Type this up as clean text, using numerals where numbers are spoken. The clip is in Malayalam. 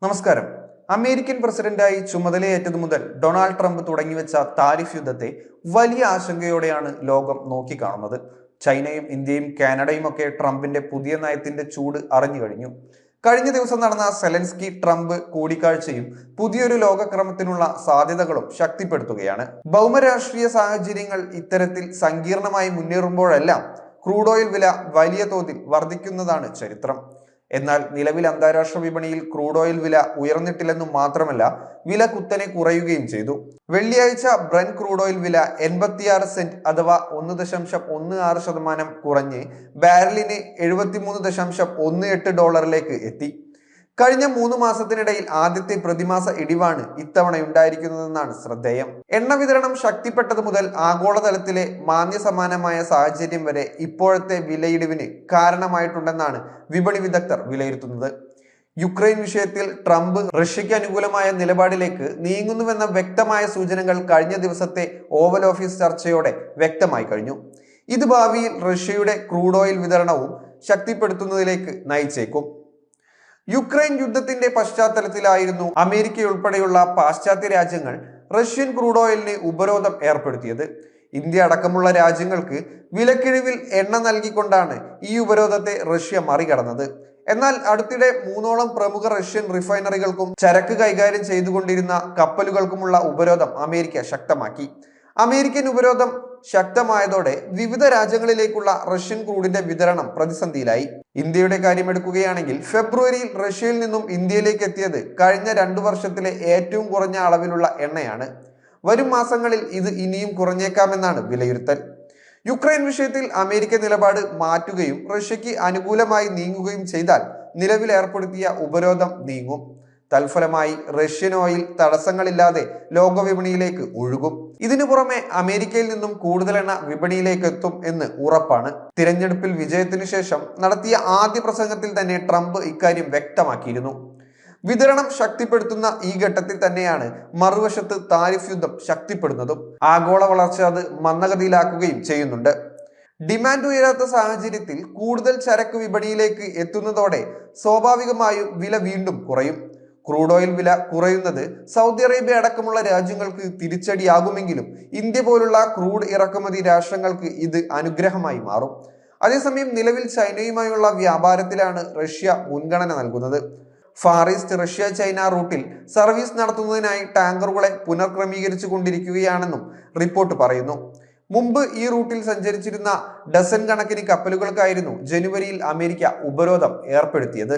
നമസ്കാരം. അമേരിക്കൻ പ്രസിഡന്റായി ചുമതലയേറ്റതു മുതൽ ഡൊണാൾഡ് ട്രംപ് തുടങ്ങിവെച്ച താരിഫ് യുദ്ധത്തെ വലിയ ആശങ്കയോടെയാണ് ലോകം നോക്കിക്കാണുന്നത്. ചൈനയും ഇന്ത്യയും കാനഡയും ഒക്കെ ട്രംപിന്റെ പുതിയ നയത്തിന്റെ ചൂട് അറിഞ്ഞു കഴിഞ്ഞു. കഴിഞ്ഞ ദിവസം നടന്ന സെലൻസ്കി ട്രംപ് കൂടിക്കാഴ്ചയും പുതിയൊരു ലോകക്രമത്തിനുള്ള സാധ്യതകളും ശക്തിപ്പെടുത്തുകയാണ്. ഭൗമരാഷ്ട്രീയ സാഹചര്യങ്ങൾ ഇത്തരത്തിൽ സങ്കീർണമായി മുന്നേറുമ്പോഴെല്ലാം ക്രൂഡ് ഓയിൽ വില വലിയ തോതിൽ വർദ്ധിക്കുന്നതാണ് ചരിത്രം. എന്നാൽ നിലവിൽ അന്താരാഷ്ട്ര വിപണിയിൽ ക്രൂഡ് ഓയിൽ വില ഉയർന്നിട്ടില്ലെന്നും മാത്രമല്ല, വില കുത്തനെ കുറയുകയും ചെയ്തു. വെള്ളിയാഴ്ച ബ്രന്റ് ക്രൂഡ് ഓയിൽ വില 86 സെന്റ് അഥവാ 1.16% കുറഞ്ഞ് ബാരലിന് $73.18 എത്തി. കഴിഞ്ഞ 3 മാസത്തിനിടയിൽ ആദ്യത്തെ പ്രതിമാസ ഇടിവാണ് ഇത്തവണയുണ്ടായിരിക്കുന്നതെന്നാണ് ശ്രദ്ധേയം. എണ്ണ വിതരണം ശക്തിപ്പെട്ടത് മുതൽ ആഗോളതലത്തിലെ മാന്ദ്യസമാനമായ സാഹചര്യം വരെ ഇപ്പോഴത്തെ വിലയിടിവിന് കാരണമായിട്ടുണ്ടെന്നാണ് വിപണി വിദഗ്ധർ വിലയിരുത്തുന്നത്. യുക്രൈൻ വിഷയത്തിൽ ട്രംപ് റഷ്യയ്ക്ക് അനുകൂലമായ നിലപാടിലേക്ക് നീങ്ങുന്നുവെന്ന വ്യക്തമായ സൂചനകൾ കഴിഞ്ഞ ദിവസത്തെ ഓവൽ ഓഫീസ് ചർച്ചയോടെ വ്യക്തമായി കഴിഞ്ഞു. ഇത് ഭാവിയിൽ റഷ്യയുടെ ക്രൂഡ് ഓയിൽ വിതരണവും ശക്തിപ്പെടുത്തുന്നതിലേക്ക് നയിച്ചേക്കും. യുക്രൈൻ യുദ്ധത്തിന്റെ പശ്ചാത്തലത്തിലായിരുന്നു അമേരിക്കയുൾപ്പെടെയുള്ള പാശ്ചാത്യ രാജ്യങ്ങൾ റഷ്യൻ ക്രൂഡ് ഓയിലിന് ഉപരോധം ഏർപ്പെടുത്തിയത്. ഇന്ത്യ അടക്കമുള്ള രാജ്യങ്ങൾക്ക് വിലക്കിഴിവിൽ എണ്ണ നൽകിക്കൊണ്ടാണ് ഈ ഉപരോധത്തെ റഷ്യ മറികടന്നത്. എന്നാൽ അടുത്തിടെ 3ഓളം പ്രമുഖ റഷ്യൻ റിഫൈനറികൾക്കും ചരക്ക് കൈകാര്യം ചെയ്തുകൊണ്ടിരുന്ന കപ്പലുകൾക്കുമുള്ള ഉപരോധം അമേരിക്ക ശക്തമാക്കി. അമേരിക്കൻ ഉപരോധം ശക്തമായതോടെ വിവിധ രാജ്യങ്ങളിലേക്കുള്ള റഷ്യൻ ക്രൂഡിന്റെ വിതരണം പ്രതിസന്ധിയിലായി. ഇന്ത്യയുടെ കാര്യമെടുക്കുകയാണെങ്കിൽ ഫെബ്രുവരിയിൽ റഷ്യയിൽ നിന്നും ഇന്ത്യയിലേക്ക് എത്തിയത് കഴിഞ്ഞ 2 വർഷത്തിലെ ഏറ്റവും കുറഞ്ഞ അളവിലുള്ള എണ്ണയാണ്. വരും മാസങ്ങളിൽ ഇത് ഇനിയും കുറഞ്ഞേക്കാമെന്നാണ് വിലയിരുത്തൽ. യുക്രൈൻ വിഷയത്തിൽ അമേരിക്ക നിലപാട് മാറ്റുകയും റഷ്യയ്ക്ക് അനുകൂലമായി നീങ്ങുകയും ചെയ്താൽ നിലവിൽ ഏർപ്പെടുത്തിയ ഉപരോധം നീങ്ങും. തൽഫലമായി റഷ്യൻ ഓയിൽ തടസ്സങ്ങളില്ലാതെ ലോകവിപണിയിലേക്ക് ഒഴുകും. ഇതിനു പുറമെ അമേരിക്കയിൽ നിന്നും കൂടുതൽ എണ്ണ വിപണിയിലേക്ക് എത്തും എന്ന് ഉറപ്പാണ്. തിരഞ്ഞെടുപ്പിൽ വിജയത്തിനു ശേഷം നടത്തിയ ആദ്യ പ്രസംഗത്തിൽ തന്നെ ട്രംപ് ഇക്കാര്യം വ്യക്തമാക്കിയിരുന്നു. വിതരണം ശക്തിപ്പെടുത്തുന്ന ഈ ഘട്ടത്തിൽ തന്നെയാണ് മറുവശത്ത് താരിഫ് യുദ്ധം ശക്തിപ്പെടുന്നതും. ആഗോള വളർച്ച അത് മന്ദഗതിയിലാക്കുകയും ചെയ്യുന്നുണ്ട്. ഡിമാൻഡ് ഉയരാത്ത സാഹചര്യത്തിൽ കൂടുതൽ ചരക്ക് വിപണിയിലേക്ക് എത്തുന്നതോടെ സ്വാഭാവികമായും വില വീണ്ടും കുറയും. ക്രൂഡ് ഓയിൽ വില കുറയുന്നത് സൗദി അറേബ്യ അടക്കമുള്ള രാജ്യങ്ങൾക്ക് തിരിച്ചടിയാകുമെങ്കിലും ഇന്ത്യ പോലുള്ള ക്രൂഡ് ഇറക്കുമതി രാഷ്ട്രങ്ങൾക്ക് ഇത് അനുഗ്രഹമായി മാറും. അതേസമയം നിലവിൽ ചൈനയുമായുള്ള വ്യാപാരത്തിലാണ് റഷ്യ മുൻഗണന നൽകുന്നത്. ഫാർ ഈസ്റ്റ് റഷ്യ ചൈന റൂട്ടിൽ സർവീസ് നടത്തുന്നതിനായി ടാങ്കറുകളെ പുനർക്രമീകരിച്ചു കൊണ്ടിരിക്കുകയാണെന്നും റിപ്പോർട്ട് പറയുന്നു. മുമ്പ് ഈ റൂട്ടിൽ സഞ്ചരിച്ചിരുന്ന ഡസൻ കണക്കിന് കപ്പലുകൾക്കായിരുന്നു ജനുവരിയിൽ അമേരിക്ക ഉപരോധം ഏർപ്പെടുത്തിയത്.